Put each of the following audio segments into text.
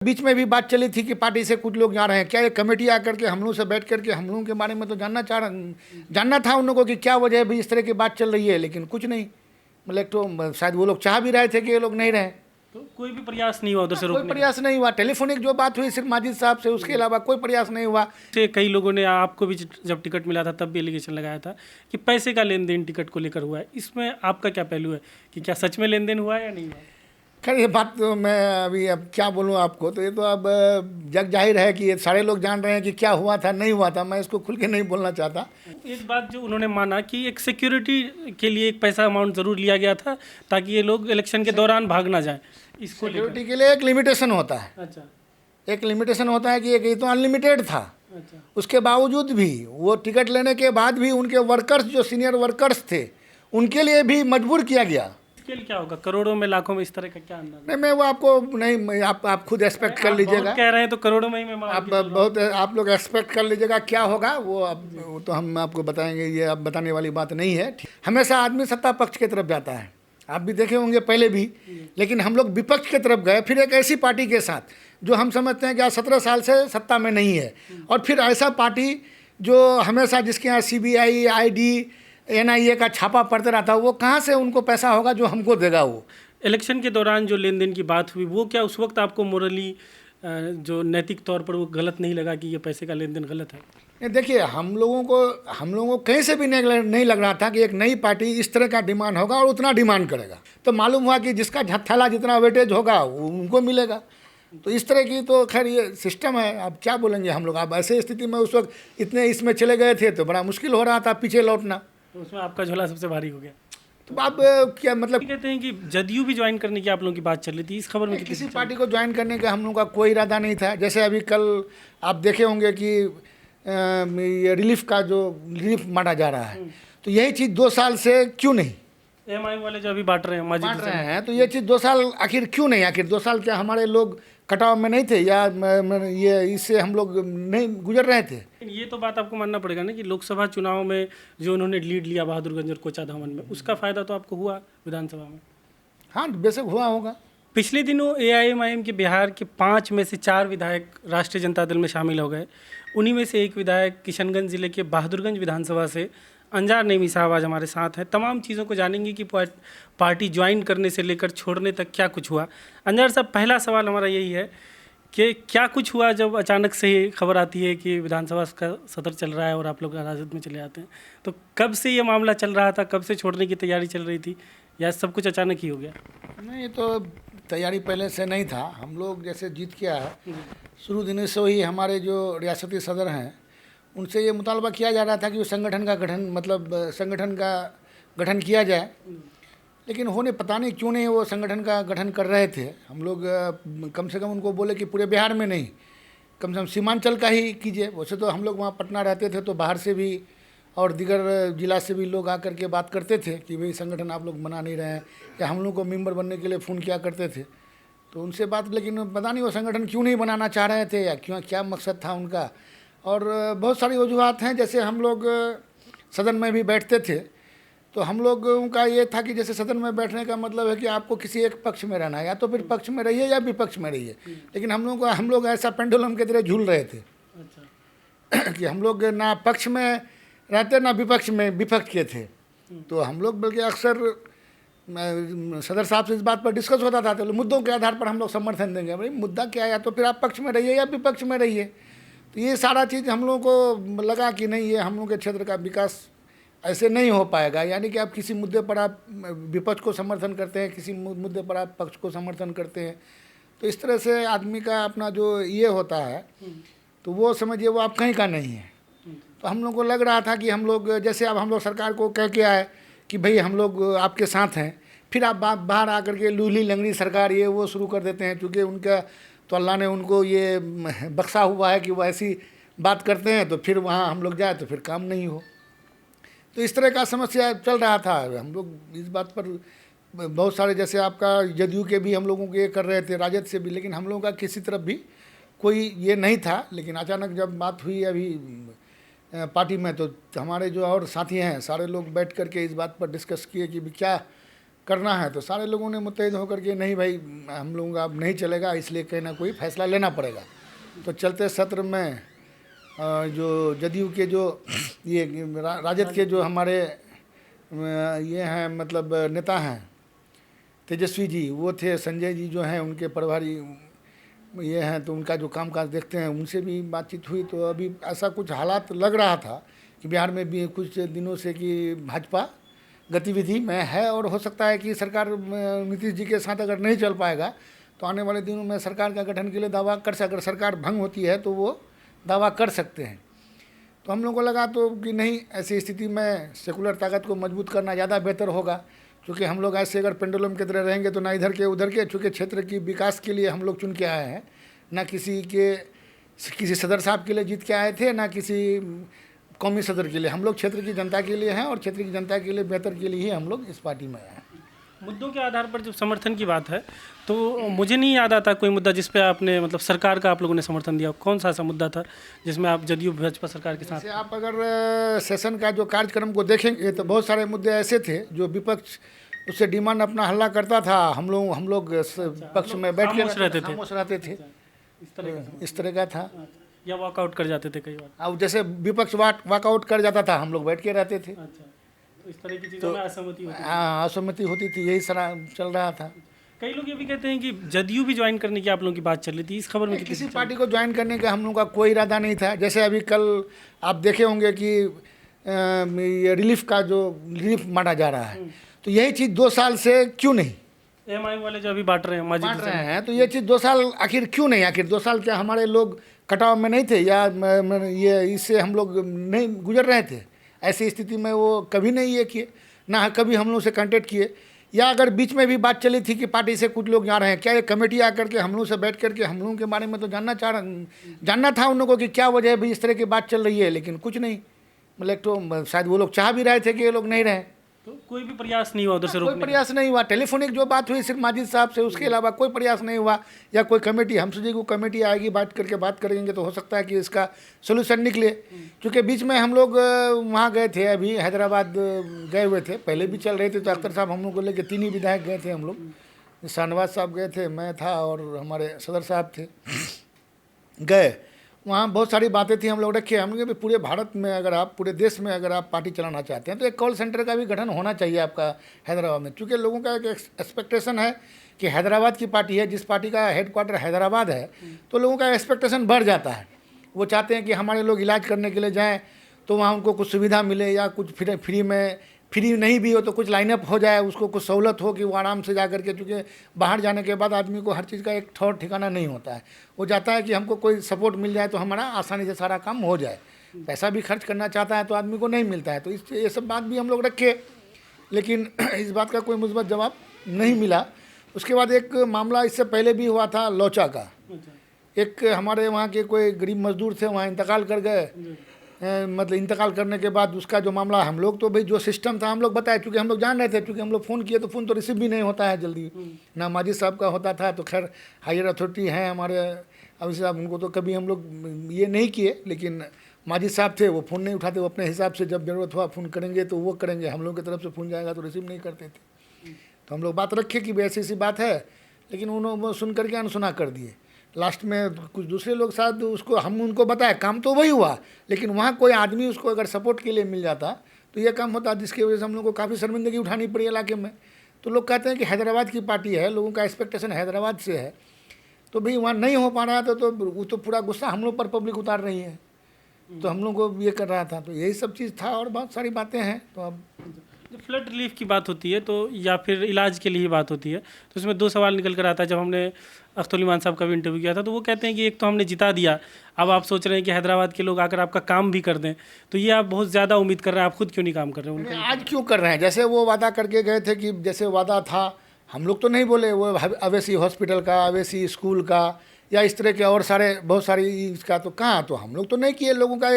बीच में भी बात चली थी कि पार्टी से कुछ लोग जा रहे हैं, क्या ये कमेटी आकर के हम लोग से बैठ करके हम लोगों के बारे में तो जानना था उन लोगों को कि क्या वजह है भी इस तरह की बात चल रही है, लेकिन कुछ नहीं। मतलब तो शायद वो लोग चाह भी रहे थे कि ये लोग नहीं रहे, तो कोई भी प्रयास नहीं हुआ उधर से कोई रोकने का? प्रयास नहीं हुआ। टेलीफोनिक जो बात हुई सिर्फ माजिद साहब से, उसके अलावा कोई प्रयास नहीं हुआ। से कई लोगों ने आपको भी जब टिकट मिला था तब भी एलिगेशन लगाया था कि पैसे का लेन देन टिकट को लेकर हुआ है। इसमें आपका क्या पहलू है कि क्या सच में लेन देन हुआ है या नहीं हुआ? खैर ये बात तो मैं अभी अब क्या बोलूँ आपको, तो ये तो अब जग जाहिर है कि ये सारे लोग जान रहे हैं कि क्या हुआ था नहीं हुआ था। मैं इसको खुल के नहीं बोलना चाहता। एक बात जो उन्होंने माना कि एक सिक्योरिटी के लिए एक पैसा अमाउंट ज़रूर लिया गया था ताकि ये लोग इलेक्शन के दौरान भाग ना जाए। इसको सिक्योरिटी के लिए एक लिमिटेशन होता है, अच्छा एक लिमिटेशन होता है कि ये तो अनलिमिटेड था। अच्छा उसके बावजूद भी वो टिकट लेने के बाद भी उनके वर्कर्स जो सीनियर वर्कर्स थे उनके लिए भी मजबूर किया गया। इसके लिए क्या होगा, करोड़ों में लाखों में इस तरह का क्या अंदाजा? नहीं मैं वो आपको नहीं, आप खुद एक्सपेक्ट कर लीजिएगा। कह रहे हैं तो करोड़ों में ही मैं मान आप बहुत आप लोग एक्सपेक्ट कर लीजिएगा क्या होगा वो। अब वो तो हम आपको बताएंगे, ये अब बताने वाली बात नहीं है। हमेशा आदमी सत्ता पक्ष की तरफ जाता है, आप भी देखे होंगे पहले भी, लेकिन हम लोग विपक्ष की तरफ गए, फिर एक ऐसी पार्टी के साथ जो हम समझते हैं कि आज 17 साल से सत्ता में नहीं है, और फिर ऐसा पार्टी जो हमेशा जिसके यहाँ सीबीआई आईडी एनआईए का छापा पड़ते रहता है, वो कहाँ से उनको पैसा होगा जो हमको देगा वो। इलेक्शन के दौरान जो लेन देन की बात हुई वो क्या उस वक्त आपको मोरली जो नैतिक तौर पर वो गलत नहीं लगा कि ये पैसे का लेन देन गलत है? नहीं देखिए, हम लोगों को कहीं से भी नहीं लग रहा था कि एक नई पार्टी इस तरह का डिमांड होगा और उतना डिमांड करेगा। तो मालूम हुआ कि जिसका थैला जितना वेटेज होगा वो उनको मिलेगा। तो इस तरह की तो खैर ये सिस्टम है, अब क्या बोलेंगे हम लोग। अब ऐसे स्थिति में उस वक्त इतने इसमें चले गए थे तो बड़ा मुश्किल हो रहा था पीछे लौटना। तो उसमें आपका झोला सबसे भारी हो गया। तो आप क्या मतलब, कहते हैं कि जदयू भी ज्वाइन करने की आप लोगों की बात चल रही थी, इस खबर में किसी पार्टी को ज्वाइन करने का हम लोगों का कोई इरादा नहीं था। जैसे अभी कल आप देखे होंगे कि ये रिलीफ का जो रिलीफ बांटा जा रहा है, तो यही चीज़ 2 साल से क्यों नहीं एमआई वाले जो अभी बांट रहे हैं तो ये चीज़ 2 साल आखिर क्यों नहीं? आखिर 2 साल क्या हमारे लोग कटाव में नहीं थे, या ये इससे हम लोग नहीं गुजर रहे थे? ये तो बात आपको मानना पड़ेगा ना कि लोकसभा चुनाव में जो उन्होंने लीड लिया बहादुरगंज और कोचाधामन में, उसका फायदा तो आपको हुआ विधानसभा में। हाँ बेशक हुआ होगा। पिछले दिनों एआईएमआईएम के बिहार के 5 में से 4 विधायक राष्ट्रीय जनता दल में शामिल हो गए। उन्हीं में से एक विधायक किशनगंज जिले के बहादुरगंज विधानसभा से अंजार नेमी साहब आज हमारे साथ हैं। तमाम चीज़ों को जानेंगे कि पार्टी ज्वाइन करने से लेकर छोड़ने तक क्या कुछ हुआ। अंजार साहब, पहला सवाल हमारा यही है कि क्या कुछ हुआ जब अचानक से ये खबर आती है कि विधानसभा का सत्र चल रहा है और आप लोग राजद में चले जाते हैं? तो कब से ये मामला चल रहा था, कब से छोड़ने की तैयारी चल रही थी, या सब कुछ अचानक ही हो गया? नहीं, ये तो तैयारी पहले से नहीं था। हम लोग जैसे जीत किया है, शुरू दिनों से ही हमारे जो रियासती सदर हैं उनसे ये मुतालबा किया जा रहा था कि वो संगठन का गठन किया जाए, लेकिन होने पता नहीं क्यों नहीं वो संगठन का गठन कर रहे थे। हम लोग कम से कम उनको बोले कि पूरे बिहार में नहीं, कम से कम सीमांचल का ही कीजिए। वैसे तो हम लोग वहाँ पटना रहते थे तो बाहर से भी और दीगर जिला से भी लोग आकर के बात करते थे कि भाई संगठन आप लोग बना नहीं रहे हैं, या हम लोग को मेंबर बनने के लिए फ़ोन किया करते थे। तो उनसे बात, लेकिन पता नहीं वो संगठन क्यों नहीं बनाना चाह रहे थे या क्यों, क्या मकसद था उनका। और बहुत सारी वजूहत हैं। जैसे हम लोग सदन में भी बैठते थे तो हम लोगों का ये था कि जैसे सदन में बैठने का मतलब है कि आपको किसी एक पक्ष में रहना है, या तो फिर पक्ष में रहिए या विपक्ष में रहिए। लेकिन हम लोग ऐसा पेंडुलम की तरह झूल रहे थे। अच्छा। कि हम लोग ना पक्ष में रहते ना विपक्ष के थे। तो हम लोग बल्कि अक्सर सदर साहब से इस बात पर डिस्कस होता था, तो मुद्दों के आधार पर हम लोग समर्थन देंगे। भाई मुद्दा क्या है, या तो फिर आप पक्ष में रहिए या विपक्ष में रहिए। तो ये सारा चीज़ हम लोगों को लगा कि नहीं, ये हम लोग के क्षेत्र का विकास ऐसे नहीं हो पाएगा। यानी कि आप किसी मुद्दे पर आप विपक्ष को समर्थन करते हैं, किसी मुद्दे पर आप पक्ष को समर्थन करते हैं, तो इस तरह से आदमी का अपना जो ये होता है तो वो समझिए वो आप कहीं का नहीं है। तो हम लोग को लग रहा था कि हम लोग जैसे अब हम लोग सरकार को कह के आए कि भाई हम लोग आपके साथ हैं, फिर आप बाहर आकर के लूली लंगड़ी सरकार ये वो शुरू कर देते हैं। क्योंकि उनका तो अल्लाह ने उनको ये बख्शा हुआ है कि वो ऐसी बात करते हैं, तो फिर वहाँ हम लोग जाए तो फिर काम नहीं हो। तो इस तरह का समस्या चल रहा था। हम लोग इस बात पर बहुत सारे, जैसे आपका जदयू के भी हम लोगों को ये कर रहे थे, राजद से भी, लेकिन हम लोगों का किसी तरफ भी कोई ये नहीं था। लेकिन अचानक जब बात हुई अभी पार्टी में, तो हमारे जो और साथी हैं सारे लोग बैठ करके इस बात पर डिस्कस किए कि क्या करना है तो सारे लोगों ने मुतहद होकर के नहीं भाई हम लोगों का अब नहीं चलेगा, इसलिए कहीं ना कोई फैसला लेना पड़ेगा। तो चलते सत्र में जो जदयू के जो ये राजद के जो हमारे ये हैं मतलब नेता हैं तेजस्वी जी, वो थे, संजय जी जो हैं उनके प्रभारी ये हैं, तो उनका जो कामकाज देखते हैं उनसे भी बातचीत हुई। तो अभी ऐसा कुछ हालात लग रहा था कि बिहार में भी कुछ दिनों से कि भाजपा गतिविधि में है और हो सकता है कि सरकार नीतीश जी के साथ अगर नहीं चल पाएगा तो आने वाले दिनों में सरकार का गठन के लिए दावा कर सकते, अगर सरकार भंग होती है तो वो दावा कर सकते हैं। तो हम लोगों को लगा तो कि नहीं, ऐसी स्थिति में सेकुलर ताकत को मजबूत करना ज़्यादा बेहतर होगा, क्योंकि हम लोग ऐसे अगर पेंडुलम की तरह रहेंगे तो ना इधर के उधर के, चूँकि क्षेत्र की विकास के लिए हम लोग चुन के आए हैं, ना किसी सदर साहब के लिए जीत के आए थे, ना किसी कौमी सदर के लिए। हम लोग क्षेत्र की जनता के लिए हैं और क्षेत्र की जनता के लिए बेहतर के लिए ही हम लोग इस पार्टी में आए हैं। मुद्दों के आधार पर जब समर्थन की बात है तो मुझे नहीं याद आता कोई मुद्दा जिस पे आपने मतलब सरकार का आप लोगों ने समर्थन दिया। कौन सा ऐसा मुद्दा था जिसमें आप जदयू भाजपा सरकार के साथ? जैसे आप अगर सेशन का जो कार्यक्रम को देखेंगे तो बहुत सारे मुद्दे ऐसे थे जो विपक्ष उससे डिमांड अपना हल्ला करता था, हम लोग पक्ष में बैठ के खामोश रहते थे। इस तरह का था, या वॉकआउट कर जाते थे कई बार। अब जैसे विपक्ष वॉकआउट कर जाता था, हम लोग बैठ के रहते थे। तो इस तरह की चीज़ों में असहमति होती थी। हाँ, असहमति होती थी, यही सारा चल रहा था। कई लोग ये भी कहते हैं कि जदयू भी ज्वाइन करने की आप लोगों की बात चल रही थी, इस खबर में किसी पार्टी को ज्वाइन करने का हम लोगों का कोई इरादा नहीं था। जैसे अभी कल आप देखे होंगे कि ये रिलीफ का जो रिलीफ बांटा जा रहा है, तो यही चीज़ 2 साल से क्यों नहीं एमआई वाले जो अभी बांट रहे हैं तो ये चीज़ 2 साल आखिर क्यों नहीं? आखिर 2 साल क्या हमारे लोग कटाव में नहीं थे, या ये इससे हम लोग नहीं गुजर रहे थे? ऐसी स्थिति में वो कभी नहीं ये किए, ना कभी हम लोग से कांटेक्ट किए। या अगर बीच में भी बात चली थी कि पार्टी से कुछ लोग जा रहे हैं, क्या ये कमेटी आकर के हम लोग से बैठ करके हम लोगों के बारे में तो जानना था उन लोगों को कि क्या वजह है भी इस तरह की बात चल रही है, लेकिन कुछ नहीं। मतलब तो शायद वो लोग चाह भी रहे थे कि ये लोग नहीं रहे, तो कोई भी प्रयास नहीं हुआ उधर से कोई प्रयास नहीं हुआ। टेलीफोनिक जो बात हुई सिर्फ माजिद साहब से, उसके अलावा कोई प्रयास नहीं हुआ। या कोई कमेटी, हम सोचे को कमेटी आएगी, बात करेंगे तो हो सकता है कि इसका सोल्यूशन निकले। क्योंकि बीच में हम लोग वहाँ गए थे, अभी हैदराबाद गए हुए थे, पहले भी चल रहे थे। तो अख्तर साहब हम लोग को लेकर 3 ही विधायक गए थे हम लोग। शाहनवाज साहब गए थे, मैं था और हमारे सदर साहब थे, गए वहाँ। बहुत सारी बातें थी, हम लोग रखे। हम लोग पूरे भारत में अगर आप, पूरे देश में अगर आप पार्टी चलाना चाहते हैं तो एक कॉल सेंटर का भी गठन होना चाहिए आपका हैदराबाद में। क्योंकि लोगों का एक एक्सपेक्टेशन है कि हैदराबाद की पार्टी है, जिस पार्टी का हेडक्वार्टर हैदराबाद है, तो लोगों का एक्सपेक्टेशन बढ़ जाता है। वो चाहते हैं कि हमारे लोग इलाज करने के लिए जाएँ तो वहाँ उनको कुछ सुविधा मिले, या कुछ फ्री नहीं भी हो तो कुछ लाइनअप हो जाए, उसको कुछ सहूलत हो कि वो आराम से जा करके। चूँकि बाहर जाने के बाद आदमी को हर चीज़ का एक ठौर ठिकाना नहीं होता है, वो चाहता है कि हमको कोई सपोर्ट मिल जाए तो हमारा आसानी से सारा काम हो जाए। पैसा भी खर्च करना चाहता है तो आदमी को नहीं मिलता है। तो ये सब बात भी हम लोग रखे, लेकिन इस बात का कोई मुस्बत जवाब नहीं मिला। उसके बाद एक मामला इससे पहले भी हुआ था लौचा का। एक हमारे वहाँ के कोई गरीब मजदूर थे, वहाँ इंतकाल कर गए। मतलब इंतकाल करने के बाद उसका जो मामला, हम लोग तो भाई जो सिस्टम था हम लोग बताए, चूँकि हम लोग जान रहे थे, चूँकि हम लोग फ़ोन किए तो फ़ोन तो रिसीव भी नहीं होता है जल्दी। ना माजिद साहब का होता था, तो खैर हायर अथॉरिटी हैं हमारे अभी साहब, उनको तो कभी हम लोग ये नहीं किए। लेकिन माजिद साहब थे, वो फ़ोन नहीं उठाते, वो अपने हिसाब से जब ज़रूरत हुआ फ़ोन करेंगे तो वो करेंगे, हम लोग की तरफ से फ़ोन जाएगा तो रिसीव नहीं करते थे। तो हम लोग बात रखे कि ऐसी ऐसी बात है, लेकिन उन्होंने सुन करके अनसुना कर दिए। लास्ट में कुछ दूसरे लोग साथ उसको, हम उनको बताया, काम तो वही हुआ, लेकिन वहाँ कोई आदमी उसको अगर सपोर्ट के लिए मिल जाता तो ये काम होता, जिसकी वजह से हम लोग को काफ़ी शर्मिंदगी उठानी पड़ी इलाके में। तो लोग कहते हैं कि हैदराबाद की पार्टी है, लोगों का एक्सपेक्टेशन हैदराबाद से है, तो भाई वहाँ नहीं हो पा रहा था तो वो तो पूरा गुस्सा हम लोग पर पब्लिक उतार रही है। तो हम लोग को ये कर रहा था, तो यही सब चीज़ था और बहुत सारी बातें हैं। तो अब जब फ्लड रिलीफ की बात होती है तो, या फिर इलाज के लिए ही बात होती है, तो उसमें 2 सवाल निकल कर आता है। जब हमने अख्तर ईमान साहब का भी इंटरव्यू किया था तो वो कहते हैं कि एक तो हमने जिता दिया, अब आप सोच रहे हैं कि हैदराबाद के लोग आकर आपका काम भी कर दें, तो ये आप बहुत ज़्यादा उम्मीद कर रहे हैं, आप खुद क्यों नहीं काम कर रहे हैं उनका? आज क्यों कर रहे हैं? जैसे वो वादा करके गए थे कि जैसे वादा था, हम लोग तो नहीं बोले, वो अवेसी हॉस्पिटल का, अवेसी स्कूल का, या इस तरह के और बहुत सारी इसका तो कहाँ, तो हम लोग तो नहीं किए। लोगों का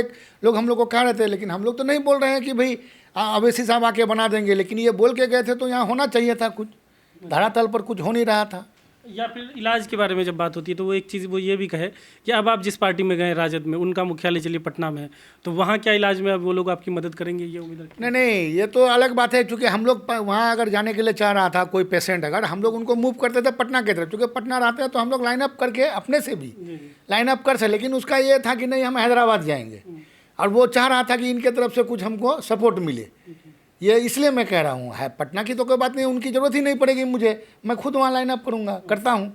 लोग हम लोग को कह रहे थे, लेकिन हम लोग तो नहीं बोल रहे हैं कि भाई अवेसी साहब आके बना देंगे, लेकिन ये बोल के गए थे तो यहाँ होना चाहिए था कुछ, धरातल पर कुछ हो नहीं रहा था। या फिर इलाज के बारे में जब बात होती है तो वो एक चीज़ वो ये भी कहे कि अब आप जिस पार्टी में गए राजद में, उनका मुख्यालय चलिए पटना में है, तो वहाँ क्या इलाज में अब वो लोग आपकी मदद करेंगे, ये उम्मीद रखिए? नहीं नहीं, ये तो अलग बात है। चूँकि हम लोग वहाँ अगर जाने के लिए चाह रहा था कोई पेशेंट, अगर हम लोग उनको मूव करते थे पटना की तरफ, चूँकि पटना रहते हैं तो हम लोग लाइन अप करके अपने से भी लाइन अप कर सकते, लेकिन उसका ये था कि नहीं हम हैदराबाद जाएंगे, और वो चाह रहा था कि इनके तरफ से कुछ हमको सपोर्ट मिले। ये इसलिए मैं कह रहा हूँ, है पटना की तो कोई बात नहीं, उनकी ज़रूरत ही नहीं पड़ेगी मुझे, मैं खुद वहाँ लाइन अप करूँगा, करता हूँ।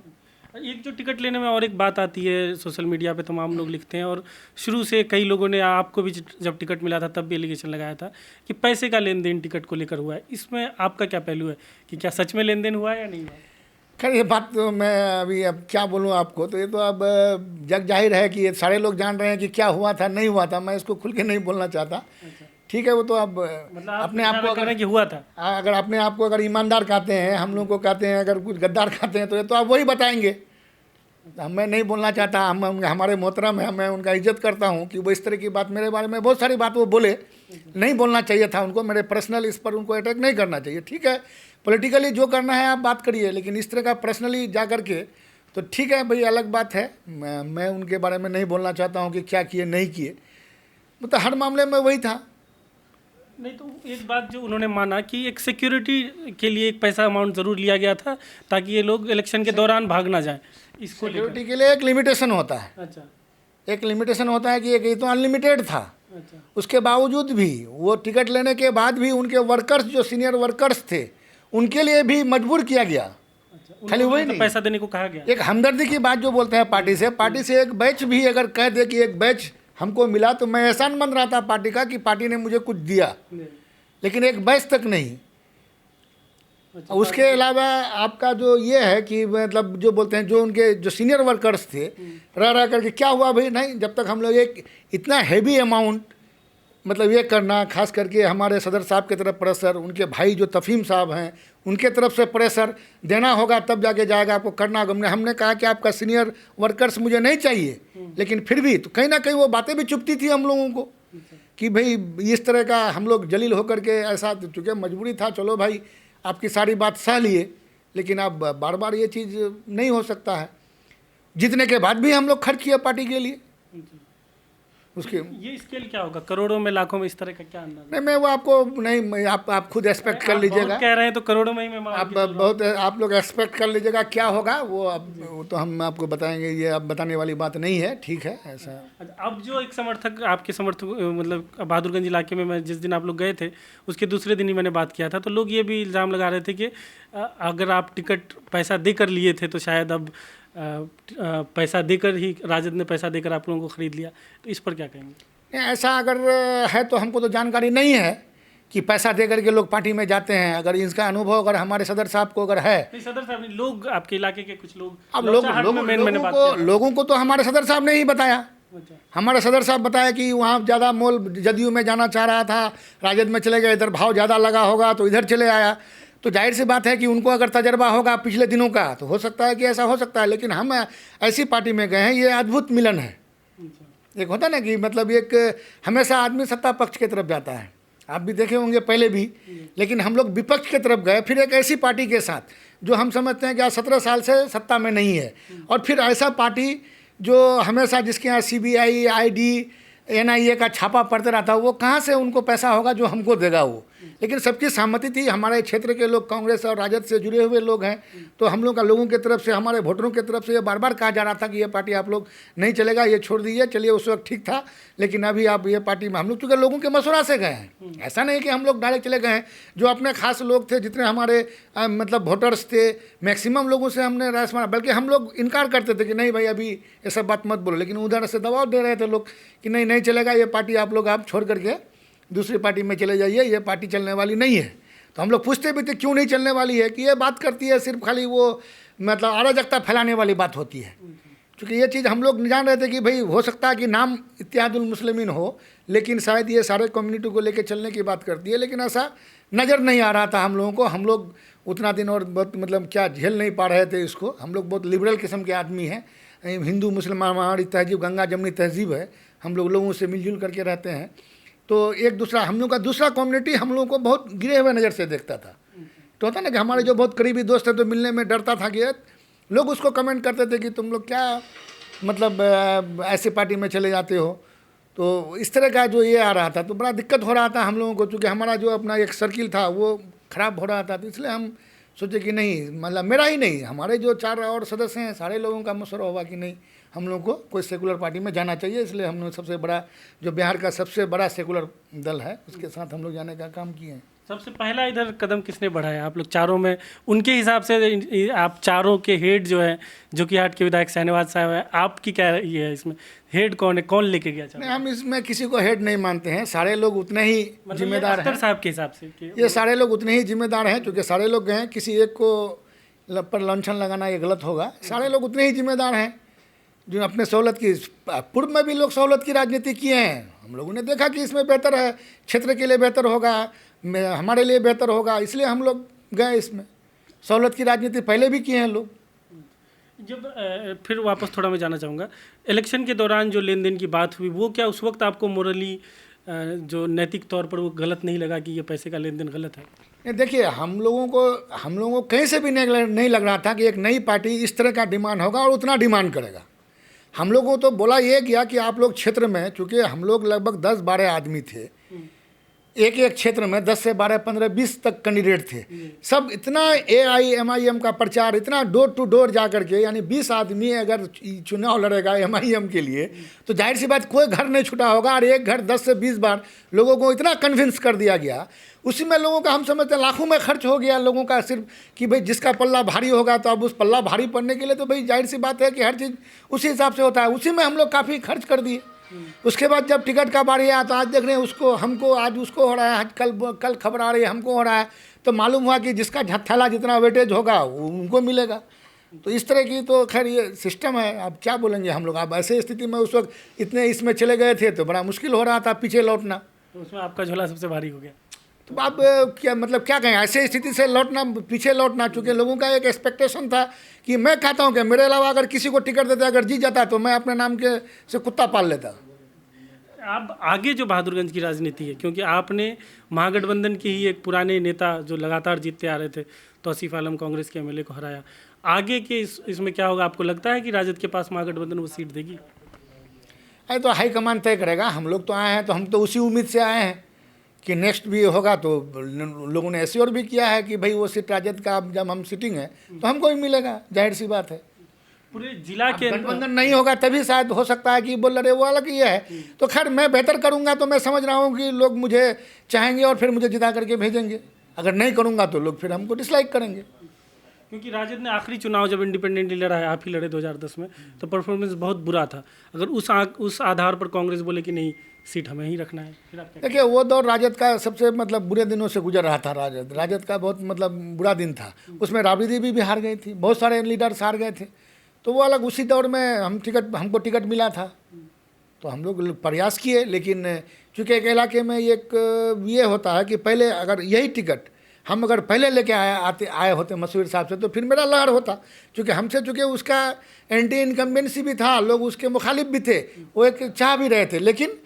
एक जो टिकट लेने में और एक बात आती है, सोशल मीडिया पे तमाम लोग लिखते हैं, और शुरू से कई लोगों ने, आपको भी जब टिकट मिला था तब भी एलिगेशन लगाया था कि पैसे का लेन देन टिकट को लेकर हुआ है। इसमें आपका क्या पहलू है कि क्या सच में लेन देन हुआ है या नहीं हुआ? खैर ये बात तो मैं अभी अब क्या बोलूँ आपको, तो ये तो अब जग जाहिर है कि ये सारे लोग जान रहे हैं कि क्या हुआ था नहीं हुआ था, मैं इसको खुल के नहीं बोलना चाहता। ठीक है, वो तो अब मतलब अपने आप को अगर कि हुआ था, अगर अपने आप को अगर ईमानदार कहते हैं, हम लोग को कहते हैं अगर कुछ गद्दार कहते हैं, तो ये तो आप वही बताएंगे। मैं नहीं बोलना चाहता, हम हमारे मोहतरम है, मैं उनका इज्जत करता हूँ कि वो इस तरह की बात मेरे बारे में बहुत सारी बात वो बोले, नहीं बोलना चाहिए था उनको, मेरे पर्सनल इस पर उनको अटैक नहीं करना चाहिए। ठीक है, पॉलिटिकली जो करना है आप बात करिए, लेकिन इस तरह का पर्सनली जा करके तो ठीक है भाई, अलग बात है। मैं उनके बारे में नहीं बोलना चाहता हूँ कि क्या किए नहीं किए, मतलब हर मामले में वही था। नहीं तो एक बात जो उन्होंने माना कि एक सिक्योरिटी के लिए एक पैसा अमाउंट ज़रूर लिया गया था ताकि ये लोग इलेक्शन के दौरान भाग ना जाए, इसको सिक्योरिटी के लिए एक लिमिटेशन होता है। अच्छा, एक लिमिटेशन होता है कि ये तो अनलिमिटेड था। अच्छा, उसके बावजूद भी वो टिकट लेने के बाद भी उनके वर्कर्स, जो सीनियर वर्कर्स थे, उनके लिए भी मजबूर किया गया। अच्छा। खाली वही तो नहीं, पैसा देने को कहा गया। एक हमदर्दी की बात जो बोलते हैं पार्टी से एक बैच भी अगर कह दे कि एक बैच हमको मिला, तो मैं एहसानमंद रहता पार्टी का कि पार्टी ने मुझे कुछ दिया, लेकिन एक बैच तक नहीं। अच्छा, उसके अलावा आपका जो ये है कि मतलब जो बोलते हैं, जो उनके जो सीनियर वर्कर्स थे, रह करके क्या हुआ भाई, नहीं जब तक हम लोग एक इतना हैवी अमाउंट मतलब ये करना, खास करके हमारे सदर साहब की तरफ प्रेशर, उनके भाई जो तफहीम साहब हैं उनके तरफ से प्रेशर देना होगा तब जाके जाएगा, आपको करना होगा। हमने कहा कि आपका सीनियर वर्कर्स मुझे नहीं चाहिए, लेकिन फिर भी तो कहीं ना कहीं वो बातें भी चुभती थी हम लोगों को कि भाई इस तरह का हम लोग जलील होकर के ऐसा, चूँकि मजबूरी था, चलो भाई आपकी सारी बात सह लिए, लेकिन अब बार बार ये चीज़ नहीं हो सकता है। जीतने के बाद भी हम लोग खर्च किया पार्टी के लिए, उसके ये स्केल क्या होगा, करोड़ों में लाखों में, इस तरह का क्या अंदाजा? नहीं, मैं वो आपको नहीं, आप खुद एक्सपेक्ट कर लीजिएगा। कह रहे हैं तो करोड़ों में ही मैं आप बहुत आप लोग एक्सपेक्ट कर लीजिएगा क्या होगा वो, अब वो तो हम आपको बताएंगे, ये अब बताने वाली बात नहीं है। ठीक है, ऐसा। अब जो एक समर्थक, आपके समर्थक, मतलब बहादुरगंज इलाके में मैं जिस दिन आप लोग गए थे उसके दूसरे दिन ही मैंने बात किया था, तो लोग ये भी इल्ज़ाम लगा रहे थे कि अगर आप टिकट पैसा देकर लिए थे तो शायद अब पैसा देकर ही, राजद ने पैसा देकर आप लोगों को ख़रीद लिया, तो इस पर क्या कहेंगे? नहीं, ऐसा अगर है तो हमको तो जानकारी नहीं है कि पैसा दे करके लोग पार्टी में जाते हैं। अगर इसका अनुभव अगर हमारे सदर साहब को अगर है, नहीं सदर साहब नहीं, लोग आपके इलाके के कुछ लोग, अब लोगों को तो हमारे सदर साहब ने ही बताया। हमारे सदर साहब बताया कि वहाँ ज़्यादा मोल जदयू में जाना चाह रहा था, राजद में चले गए, इधर भाव ज़्यादा लगा होगा तो इधर चले आया। तो जाहिर सी बात है कि उनको अगर तजर्बा होगा पिछले दिनों का तो हो सकता है कि ऐसा हो सकता है, लेकिन हम ऐसी पार्टी में गए हैं, ये अद्भुत मिलन है। एक होता ना कि मतलब एक हमेशा आदमी सत्ता पक्ष की तरफ जाता है, आप भी देखे होंगे पहले भी, लेकिन हम लोग विपक्ष की तरफ गए, फिर एक ऐसी पार्टी के साथ जो हम समझते हैं कि आज 17 साल से सत्ता में नहीं है, और फिर ऐसा पार्टी जो हमेशा जिसके यहाँ CBI, ID, NIA का छापा पड़ते रहता है, वो कहाँ से उनको पैसा होगा जो हमको देगा वो। लेकिन सबकी सहमति थी, हमारे क्षेत्र के लोग कांग्रेस और राजद से जुड़े हुए लोग हैं, तो हम लोग का लोगों की तरफ से, हमारे वोटरों की तरफ से ये बार बार कहा जा रहा था कि ये पार्टी आप लोग नहीं चलेगा, ये छोड़ दीजिए। चलिए उस वक्त ठीक था, लेकिन अभी आप ये पार्टी में, हम लोग चूँकि लोगों के मशवरा से गए हैं, ऐसा नहीं कि हम लोग डायरेक्ट चले गए हैं। जो अपने खास लोग थे, जितने हमारे मतलब वोटर्स थे, मैक्सिमम लोगों से हमने राय माना, बल्कि हम लोग इनकार करते थे कि नहीं भाई अभी ये सब बात मत बोलो, लेकिन उधर से दबाव दे रहे थे लोग कि नहीं नहीं चलेगा, ये पार्टी आप लोग आप छोड़ करके दूसरी पार्टी में चले जाइए, ये पार्टी चलने वाली नहीं है। तो हम लोग पूछते भी थे क्यों नहीं चलने वाली है, कि ये बात करती है सिर्फ खाली वो मतलब अराजकता फैलाने वाली बात होती है। क्योंकि ये चीज़ हम लोग जान रहे थे कि भाई हो सकता है कि नाम इत्तेहादुल मुस्लिमीन हो, लेकिन शायद ये सारे कम्युनिटी को लेकर चलने की बात करती है, लेकिन ऐसा नज़र नहीं आ रहा था हम लोगों को। हम लोग उतना दिन और बहुत मतलब क्या झेल नहीं पा रहे थे इसको। हम लोग बहुत लिबरल किस्म के आदमी हैं, हिंदू मुसलमान हमारी तहजीब गंगा जमनी तहजीब है, हम लोगों से मिलजुल करके रहते हैं। तो एक दूसरा हम लोग का दूसरा कम्युनिटी हम लोगों को बहुत गिरे हुए नज़र से देखता था। तो होता ना कि हमारे जो बहुत करीबी दोस्त हैं तो मिलने में डरता था कि लोग उसको कमेंट करते थे कि तुम लोग क्या मतलब ऐसे पार्टी में चले जाते हो। तो इस तरह का जो ये आ रहा था तो बड़ा दिक्कत हो रहा था हम लोगों को, चूँकि हमारा जो अपना एक सर्किल था वो ख़राब हो रहा था। तो इसलिए हम सोचे कि नहीं, मतलब मेरा ही नहीं, हमारे जो 4 और सदस्य हैं सारे लोगों का मशवरा हुआ कि नहीं, हम लोग को कोई सेकुलर पार्टी में जाना चाहिए। इसलिए हम लोग सबसे बड़ा जो बिहार का सबसे बड़ा सेकुलर दल है उसके साथ हम लोग जाने का काम किए हैं। सबसे पहला इधर कदम किसने बढ़ाया? आप लोग चारों में, उनके हिसाब से आप चारों के हेड जो है, जो कि हाट के विधायक शाहनवाज साहब है, आपकी क्या ये है इसमें, हेड कौन है, कौन लेके गया? नहीं, हम इसमें किसी को हेड नहीं मानते हैं, सारे लोग उतने ही मतलब जिम्मेदार हैं। साहब के हिसाब से ये सारे लोग उतने ही जिम्मेदार हैं, क्योंकि सारे लोग गए, किसी एक को पर लांछन लगाना ये गलत होगा। सारे लोग उतने ही जिम्मेदार हैं जो अपने सहूलत की, पूर्व में भी लोग सहूलत की राजनीति किए हैं। हम लोगों ने देखा कि इसमें बेहतर है, क्षेत्र के लिए बेहतर होगा, हमारे लिए बेहतर होगा, इसलिए हम लोग गए इसमें। सहूलत की राजनीति पहले भी किए हैं लोग। जब फिर वापस थोड़ा मैं जाना चाहूँगा, इलेक्शन के दौरान जो लेन देन की बात हुई, वो क्या उस वक्त आपको मोरली जो नैतिक तौर पर वो गलत नहीं लगा कि ये पैसे का लेन देन गलत है? नहीं, देखिए हम लोगों को कहीं से भी नहीं लग रहा था कि एक नई पार्टी इस तरह का डिमांड होगा और उतना डिमांड करेगा। हम लोगों को तो बोला ये गया कि आप लोग क्षेत्र में, चूँकि हम लोग लगभग 10-12 आदमी थे, एक एक क्षेत्र में 10 से 12, 15, 20 तक कैंडिडेट थे। सब इतना AIMIM का प्रचार, इतना डोर टू डोर जा करके, यानी 20 आदमी अगर चुनाव लड़ेगा MIM के लिए तो जाहिर सी बात कोई घर नहीं छूटा होगा। और एक घर 10 से 20 बार लोगों को इतना कन्विंस कर दिया गया, उसी में लोगों का हम समझते हैं लाखों में खर्च हो गया लोगों का, सिर्फ कि भाई जिसका पल्ला भारी होगा तो अब उस पल्ला भारी पड़ने के लिए तो भाई जाहिर सी बात है कि हर चीज़ उसी हिसाब से होता है। उसी में हम लोग काफ़ी खर्च कर दिए। उसके बाद जब टिकट का बारी आया तो आज देख रहे हैं उसको, हमको आज उसको हो रहा है, आज कल खबर आ रही है हमको हो रहा है। तो मालूम हुआ कि जिसका थैला जितना वेटेज होगा वो उनको मिलेगा। तो इस तरह की तो खैर ये सिस्टम है, अब क्या बोलेंगे हम लोग। अब ऐसे स्थिति में उस वक्त इतने इसमें चले गए थे तो बड़ा मुश्किल हो रहा था पीछे लौटना। तो उसमें आपका झोला सबसे भारी हो गया। तो अब क्या मतलब क्या कहें, ऐसे स्थिति से लौटना, पीछे लौटना, चूँकि लोगों का एक एक्सपेक्टेशन था कि मैं कहता हूँ कि मेरे अलावा अगर किसी को टिकट देता, अगर जीत जाता तो मैं अपने नाम के से कुत्ता पाल लेता। आप आगे जो बहादुरगंज की राजनीति है, क्योंकि आपने महागठबंधन के ही एक पुराने नेता जो लगातार जीतते आ रहे थे, तौसीफ आलम कांग्रेस के MLA को हराया, आगे के इसमें क्या होगा? आपको लगता है कि राजद के पास महागठबंधन वो सीट देगी? अरे तो हाईकमान तय करेगा। हम लोग तो आए हैं तो हम तो उसी उम्मीद से आए हैं कि नेक्स्ट भी होगा। तो लोगों ने एश्योर भी किया है कि भाई वो सीट राजद का, जब हम सीटिंग है तो हमको ही मिलेगा, जाहिर सी बात है। पूरे जिला के गठबंधन नहीं होगा तभी शायद हो सकता है कि बोल रहे वो अलग ये है। तो खैर मैं बेहतर करूंगा तो मैं समझ रहा हूँ कि लोग मुझे चाहेंगे और फिर मुझे जिता करके भेजेंगे। अगर नहीं करूंगा तो लोग फिर हमको डिसलाइक करेंगे। क्योंकि राजद ने आखिरी चुनाव जब इंडिपेंडेंटली लड़ा है, आप ही लड़े 2010 में, तो परफॉर्मेंस बहुत बुरा था। अगर उस आधार पर कांग्रेस बोले कि नहीं सीट हमें ही रखना है, फिर आप क्या? देखिए वो दौर राजद का सबसे मतलब बुरे दिनों से गुजर रहा था। राजद का बहुत मतलब बुरा दिन था। उसमें राबड़ी देवी भी हार गई थी, बहुत सारे लीडर्स हार गए थे। तो वो अलग उसी दौर में हमको टिकट मिला था तो हम लोग प्रयास किए। लेकिन चूँकि एक इलाके में एक ये होता है कि पहले अगर यही टिकट हम अगर पहले लेके आए होते मसूद साहब से तो फिर मेरा लहर होता। चूँकि उसका एंटी इनकम्बेंसी भी था, लोग उसके मुखालिफ भी थे, वो एक चाह भी रहे थे। लेकिन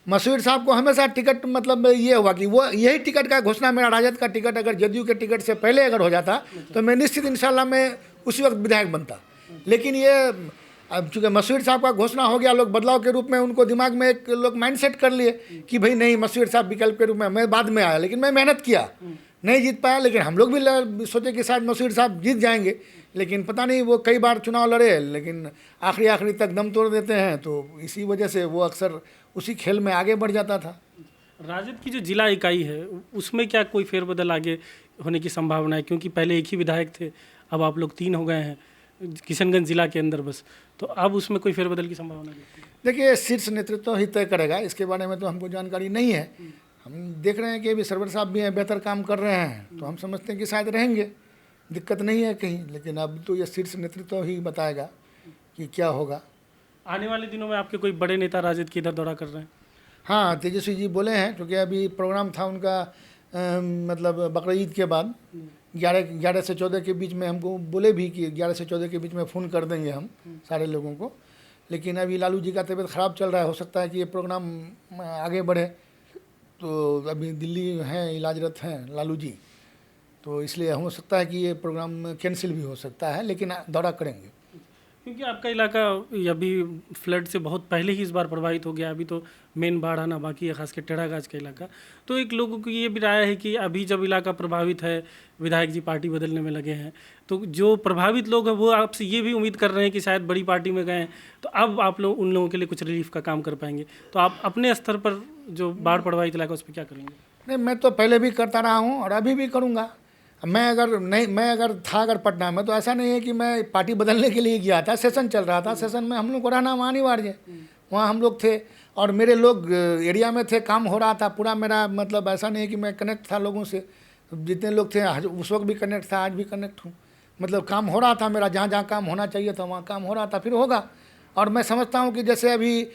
मसूद साहब को हमेशा टिकट मतलब ये हुआ कि वो यही टिकट का घोषणा, मेरा राजद का टिकट अगर जदयू के टिकट से पहले अगर हो जाता तो मैं निश्चित इंशाल्लाह मैं उसी वक्त विधायक बनता। लेकिन ये अब चूँकि मसूद साहब का घोषणा हो गया, लोग बदलाव के रूप में उनको दिमाग में एक लोग माइंडसेट कर लिए कि भाई नहीं मसूद साहब विकल्प के रूप में। मैं बाद में आया, लेकिन मैं मेहनत किया, नहीं जीत पाया। लेकिन हम लोग भी सोचे कि शायद मसूद साहब जीत जाएंगे, लेकिन पता नहीं वो कई बार चुनाव लड़े लेकिन आखिरी तक दम तोड़ देते हैं। तो इसी वजह से वो अक्सर उसी खेल में आगे बढ़ जाता था। राजद की जो जिला इकाई है उसमें क्या कोई फेरबदल आगे होने की संभावना है? क्योंकि पहले एक ही विधायक थे, अब आप लोग 3 हो गए हैं किशनगंज जिला के अंदर बस, तो अब उसमें कोई फेरबदल की संभावना नहीं? देखिए शीर्ष नेतृत्व ही तय करेगा, इसके बारे में तो हमको जानकारी नहीं है। हम देख रहे हैं कि अभी सरवर साहब भी हैं, बेहतर काम कर रहे हैं, तो हम समझते हैं कि शायद रहेंगे, दिक्कत नहीं है कहीं। लेकिन अब तो ये शीर्ष नेतृत्व ही बताएगा कि क्या होगा। आने वाले दिनों में आपके कोई बड़े नेता राजद के इधर दौरा कर रहे हैं? हाँ, तेजस्वी जी बोले हैं, क्योंकि अभी प्रोग्राम था उनका मतलब बकरीद के बाद 11 से 14 के बीच में। हमको बोले भी कि 11 से 14 के बीच में फ़ोन कर देंगे हम सारे लोगों को। लेकिन अभी लालू जी का तबीयत ख़राब चल रहा है, हो सकता है कि ये प्रोग्राम आगे बढ़े। तो अभी दिल्ली हैं, इलाजरत हैं लालू जी, तो इसलिए हो सकता है कि ये प्रोग्राम कैंसिल भी हो सकता है, लेकिन दौरा करेंगे। क्योंकि आपका इलाका अभी फ्लड से बहुत पहले ही इस बार प्रभावित हो गया, अभी तो मेन बाढ़ आना बाकी है, खासकर टेढ़ागाछ का इलाका। तो एक लोगों की ये भी राय है कि अभी जब इलाका प्रभावित है, विधायक जी पार्टी बदलने में लगे हैं, तो जो प्रभावित लोग हैं वो आपसे ये भी उम्मीद कर रहे हैं कि शायद बड़ी पार्टी में गए हैं तो अब आप लोग उन लोगों के लिए कुछ रिलीफ का काम कर पाएंगे। तो आप अपने स्तर पर जो बाढ़ प्रभावित इलाका उस पर क्या करेंगे? नहीं, मैं तो पहले भी करता रहा हूँ और अभी भी करूँगा। मैं अगर था अगर पटना में, तो ऐसा नहीं है कि मैं पार्टी बदलने के लिए गया था। सेशन चल रहा था, सेशन में हम लोग को रहना वहाँ अनिवार्य है। वहाँ हम लोग थे और मेरे लोग एरिया में थे, काम हो रहा था पूरा मेरा, मतलब ऐसा नहीं है कि मैं कनेक्ट था लोगों से। जितने लोग थे उस वक्त भी कनेक्ट था, आज भी कनेक्ट हूँ। मतलब काम हो रहा था मेरा, जहाँ जहाँ काम होना चाहिए था वहाँ काम हो रहा था, फिर होगा। और मैं समझता हूँ कि जैसे अभी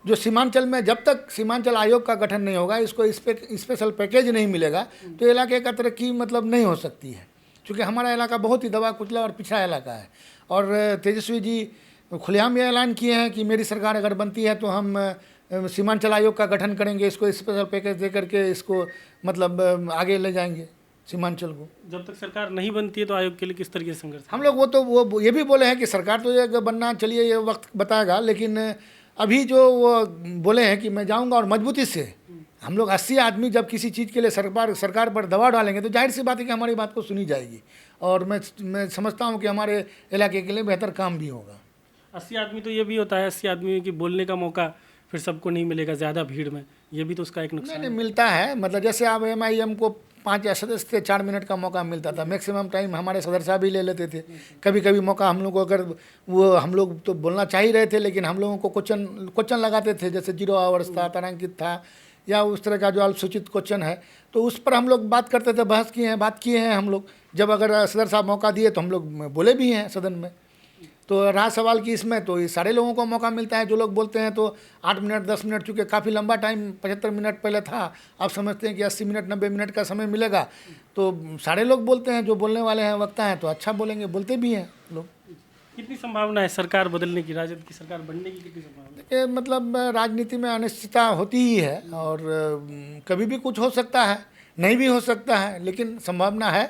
जो सीमांचल में, जब तक सीमांचल आयोग का गठन नहीं होगा, इसको स्पेशल पैकेज नहीं मिलेगा, तो इलाके का तरक्की मतलब नहीं हो सकती है। क्योंकि हमारा इलाका बहुत ही दबा कुचला और पिछड़ा इलाका है। और तेजस्वी जी खुलेआम ये ऐलान किए हैं कि मेरी सरकार अगर बनती है तो हम सीमांचल आयोग का गठन करेंगे, इसको स्पेशल पैकेज दे करके इसको मतलब आगे ले जाएंगे सीमांचल को। जब तक सरकार नहीं बनती है तो आयोग के लिए किस तरीके से संघर्ष? हम लोग वो ये भी बोले हैं कि सरकार तो ये बनना, चलिए ये वक्त बताएगा, लेकिन अभी जो वो बोले हैं कि मैं जाऊंगा और मजबूती से। हम लोग 80 आदमी जब किसी चीज़ के लिए सरकार पर दबाव डालेंगे तो जाहिर सी बात है कि हमारी बात को सुनी जाएगी, और मैं समझता हूं कि हमारे इलाके के लिए बेहतर काम भी होगा। 80 आदमी तो ये भी होता है, 80 आदमी की बोलने का मौका फिर सबको नहीं मिलेगा ज़्यादा भीड़ में, ये भी तो उसका एक नुकसान नहीं मिलता है। मतलब जैसे अब MIM को 5 सदस्य थे, 4 मिनट का मौका मिलता था, मैक्सिमम टाइम हमारे सदर साहब भी ले लेते थे। कभी कभी मौका हम लोग को, अगर वो हम लोग तो बोलना चाह ही रहे थे, लेकिन हम लोगों को क्वेश्चन लगाते थे, जैसे 0 आवर्स था, तारांकित था, या उस तरह का जो अल्पसूचित क्वेश्चन है, तो उस पर हम लोग बात करते थे, बात किए हैं हम लोग। जब अगर सदर साहब मौका दिए तो हम लोग बोले भी हैं सदन में। तो रहा सवाल कि इसमें तो ये सारे लोगों को मौका मिलता है, जो लोग बोलते हैं तो 8 मिनट 10 मिनट, चूँकि काफ़ी लंबा टाइम 75 मिनट पहले था, आप समझते हैं कि 80 मिनट 90 मिनट का समय मिलेगा, तो सारे लोग बोलते हैं, जो बोलने वाले हैं वक्ता हैं तो अच्छा बोलेंगे, बोलते भी हैं लोग। कितनी संभावना है सरकार बदलने की, राजद की सरकार बनने की कितनी संभावना है? मतलब राजनीति में अनिश्चितता होती ही है, और कभी भी कुछ हो सकता है, नहीं भी हो सकता है, लेकिन संभावना है।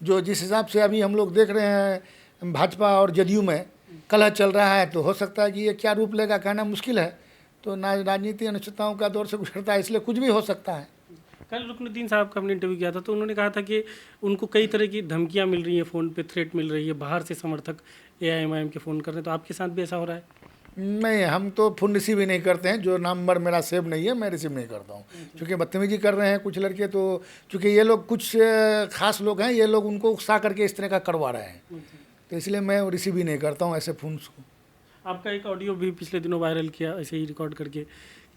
जो जिस हिसाब से अभी हम लोग देख रहे हैं भाजपा और जदयू में कलह चल रहा है, तो हो सकता है कि ये क्या रूप लेगा कहना मुश्किल है। तो राजनीति अनिश्चितताओं का दौर से गुजरता है, इसलिए कुछ भी हो सकता है। कल रुकनुद्दीन साहब का हमने इंटरव्यू किया था, तो उन्होंने कहा था कि उनको कई तरह की धमकियां मिल रही हैं, फ़ोन पे थ्रेट मिल रही है, बाहर से समर्थक AIMIM के फ़ोन कर रहे हैं। तो आपके साथ भी ऐसा हो रहा है? नहीं, हम तो फ़ोन रिसीव ही नहीं करते हैं। जो नंबर मेरा सेव नहीं है मैं रिसीव नहीं करता हूँ, क्योंकि बदतमीजी कर रहे हैं कुछ लड़के। तो चूँकि ये लोग कुछ खास लोग हैं, ये लोग उनको उकसा करके इस तरह का करवा रहे हैं, तो इसलिए मैं रिसीव ही नहीं करता हूँ ऐसे फ़ोन्स को। आपका एक ऑडियो भी पिछले दिनों वायरल किया ऐसे ही रिकॉर्ड करके,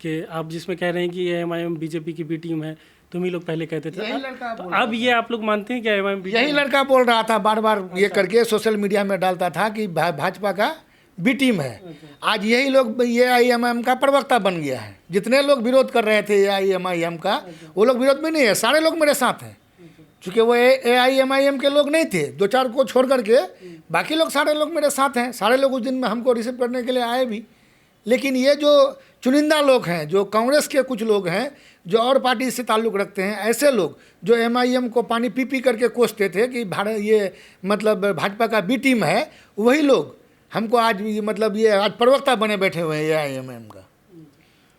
कि आप जिसमें कह रहे हैं कि AIMIM BJP की B टीम है, तुम ही लोग पहले कहते थे। यही लड़का तो अब ये आप लोग मानते हैं कि AIMIM यही लड़का बोल रहा था, बार बार ये करके सोशल मीडिया में डालता था कि भाजपा का B टीम है। आज यही लोग AIMIM का प्रवक्ता बन गया है। जितने लोग विरोध कर रहे थे AIMIM का, वो लोग विरोध में नहीं है, सारे लोग मेरे साथ हैं। चूँकि वो AIMIM के लोग नहीं थे, 2-4 को छोड़ करके बाकी लोग सारे लोग मेरे साथ हैं। सारे लोग उस दिन में हमको रिसीव करने के लिए आए भी। लेकिन ये जो चुनिंदा लोग हैं, जो कांग्रेस के कुछ लोग हैं, जो और पार्टी से ताल्लुक़ रखते हैं, ऐसे लोग जो MIM को पानी पी करके कोसते थे कि भारत ये मतलब भाजपा का B टीम है, वही लोग हमको आज मतलब ये आज प्रवक्ता बने बैठे हुए हैं AIMIM का।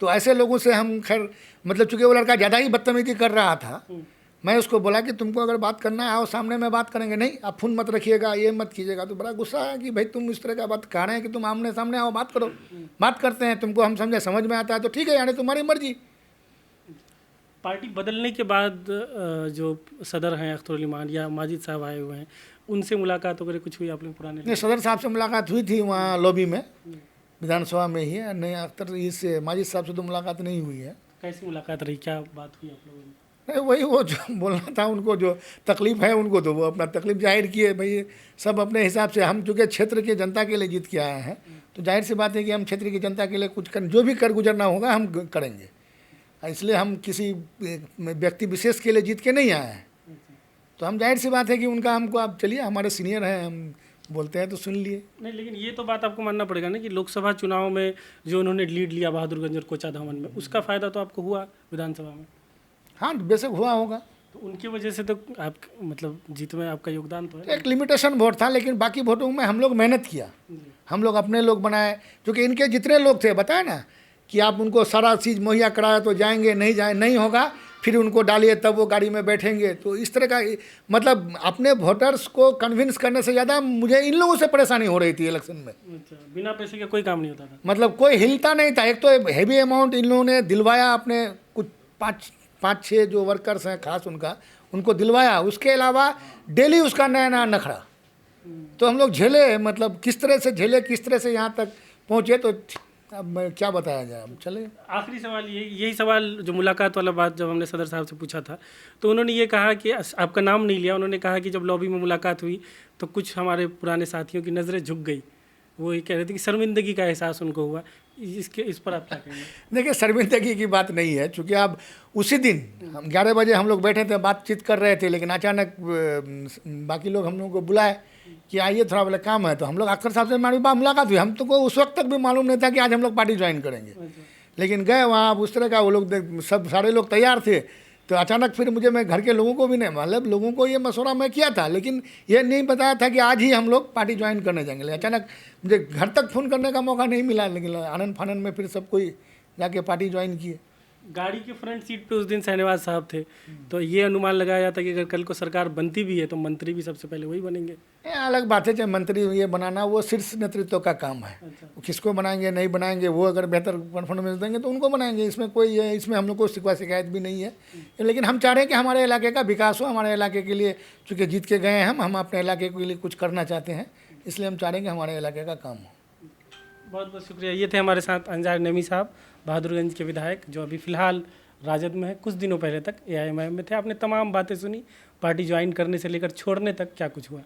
तो ऐसे लोगों से हम खैर, मतलब चूँकि वो लड़का ज़्यादा ही बदतमीजी कर रहा था, मैं उसको बोला कि तुमको अगर बात करना है आओ सामने में बात करेंगे, नहीं आप फ़ोन मत रखिएगा, ये मत कीजिएगा। तो बड़ा गुस्सा है कि भाई तुम इस तरह का बात कह रहे हैं कि तुम आमने सामने आओ बात करो। बात करते हैं, तुमको हम समझ में आता है तो ठीक है, यानी तुम्हारी मर्जी। पार्टी बदलने के बाद जो सदर हैं अख्तर अली मान या माजिद साहब आए हुए हैं, उनसे मुलाकात वगैरह कुछ हुई आप लोग पुराने? नहीं, सदर साहब से मुलाकात हुई थी वहाँ लॉबी में, विधानसभा में ही है। नहीं, अख्तर इससे माजिद साहब से तो मुलाकात नहीं हुई है। कैसी मुलाकात रही, क्या बात हुई आप लोगों में? नहीं, वही वो जो बोलना था उनको, जो तकलीफ़ है उनको, तो वो अपना तकलीफ़ जाहिर किए। भाई सब अपने हिसाब से, हम चूँकि क्षेत्र की जनता के लिए जीत के आए हैं, तो जाहिर सी बात है कि हम क्षेत्र की जनता के लिए कुछ जो भी कर गुजरना होगा हम करेंगे। इसलिए हम किसी व्यक्ति विशेष के लिए जीत के नहीं आए हैं। तो हम जाहिर सी बात है कि उनका हमको, आप चलिए हमारे सीनियर हैं, हम बोलते हैं तो सुन लिए। नहीं, लेकिन ये तो बात आपको मानना पड़ेगा ना कि लोकसभा चुनाव में जो उन्होंने लीड लिया बहादुरगंज और कोचाधामन में, उसका फ़ायदा तो आपको हुआ विधानसभा में। हाँ, बेशक हुआ होगा। तो उनकी वजह से तो आप मतलब जीत में आपका योगदान तो है। एक लिमिटेशन वोट था, लेकिन बाकी वोटों में हम लोग मेहनत किया, हम लोग अपने लोग बनाए, क्योंकि इनके जितने लोग थे बताए ना कि आप उनको सारा चीज़ मुहैया कराया तो जाएंगे, नहीं जाए नहीं होगा फिर उनको डालिए तब वो गाड़ी में बैठेंगे। तो इस तरह का मतलब अपने वोटर्स को कन्विंस करने से ज़्यादा मुझे इन लोगों से परेशानी हो रही थी इलेक्शन में। अच्छा, बिना पैसे के कोई काम नहीं होता था। मतलब कोई हिलता नहीं था। एक तो हैवी अमाउंट इन लोगों ने दिलवाया, अपने कुछ पाँच छः जो वर्कर्स हैं खास उनको दिलवाया, उसके अलावा डेली उसका नया नया नखरा। तो हम लोग झेले, मतलब किस तरह से झेले, किस तरह से यहाँ तक पहुँचे, तो अब मैं क्या बताया जाए। अब चले आखिरी सवाल यही सवाल जो मुलाकात वाला बात जब हमने सदर साहब से पूछा था, तो उन्होंने ये कहा कि आपका नाम नहीं लिया, उन्होंने कहा कि जब लॉबी में मुलाकात हुई तो कुछ हमारे पुराने साथियों की नज़रें झुक गई, वो ये कह रहे थे कि शर्मिंदगी का एहसास उनको हुआ। इस पर आप क्या कहेंगे? देखिए, शर्मिंदगी की बात नहीं है, चूँकि अब उसी दिन हम 11 बजे हम लोग बैठे थे, बातचीत कर रहे थे, लेकिन अचानक बाकी लोग हम लोगों को बुलाए कि आइए थोड़ा बोले काम है। तो हम लोग अख्तर साहब से हमारी मुलाकात हुई। हम तो को उस वक्त तक भी मालूम नहीं था कि आज हम लोग पार्टी ज्वाइन करेंगे, लेकिन गए वहाँ, उस तरह का वो लोग सब सारे लोग तैयार थे। तो अचानक फिर मैं घर के लोगों को भी नहीं, मतलब लोगों को ये मशवरा मैं किया था, लेकिन ये नहीं बताया था कि आज ही हम लोग पार्टी ज्वाइन करने जाएंगे। अचानक मुझे घर तक फ़ोन करने का मौका नहीं मिला, लेकिन आनंद फानंद में फिर सब कोई जाके पार्टी ज्वाइन किए। गाड़ी के फ्रंट सीट पे उस दिन शहनवाज साहब थे, तो ये अनुमान लगाया जाता कि अगर कल को सरकार बनती भी है तो मंत्री भी सबसे पहले वही बनेंगे। ये अलग बात है, चाहे मंत्री ये बनाना वो शीर्ष नेतृत्व का काम है। अच्छा। किसको बनाएंगे नहीं बनाएंगे, वो अगर बेहतर परफॉर्मेंस देंगे तो उनको बनाएंगे। इसमें कोई इसमें हम लोग को शिकवा शिकायत भी नहीं है, लेकिन हम चाह रहे हैं कि हमारे इलाके का विकास हो। हमारे इलाके के लिए चूँकि जीत के गए हैं हम अपने इलाके के लिए कुछ करना चाहते हैं, इसलिए हम चाह रहे हैं कि हमारे इलाके का काम हो। बहुत बहुत शुक्रिया। ये थे हमारे साथ अंजार नईमी साहब, बहादुरगंज के विधायक, जो अभी फ़िलहाल राजद में है। कुछ दिनों पहले तक AIMIM में थे। आपने तमाम बातें सुनी, पार्टी ज्वाइन करने से लेकर छोड़ने तक क्या कुछ हुआ।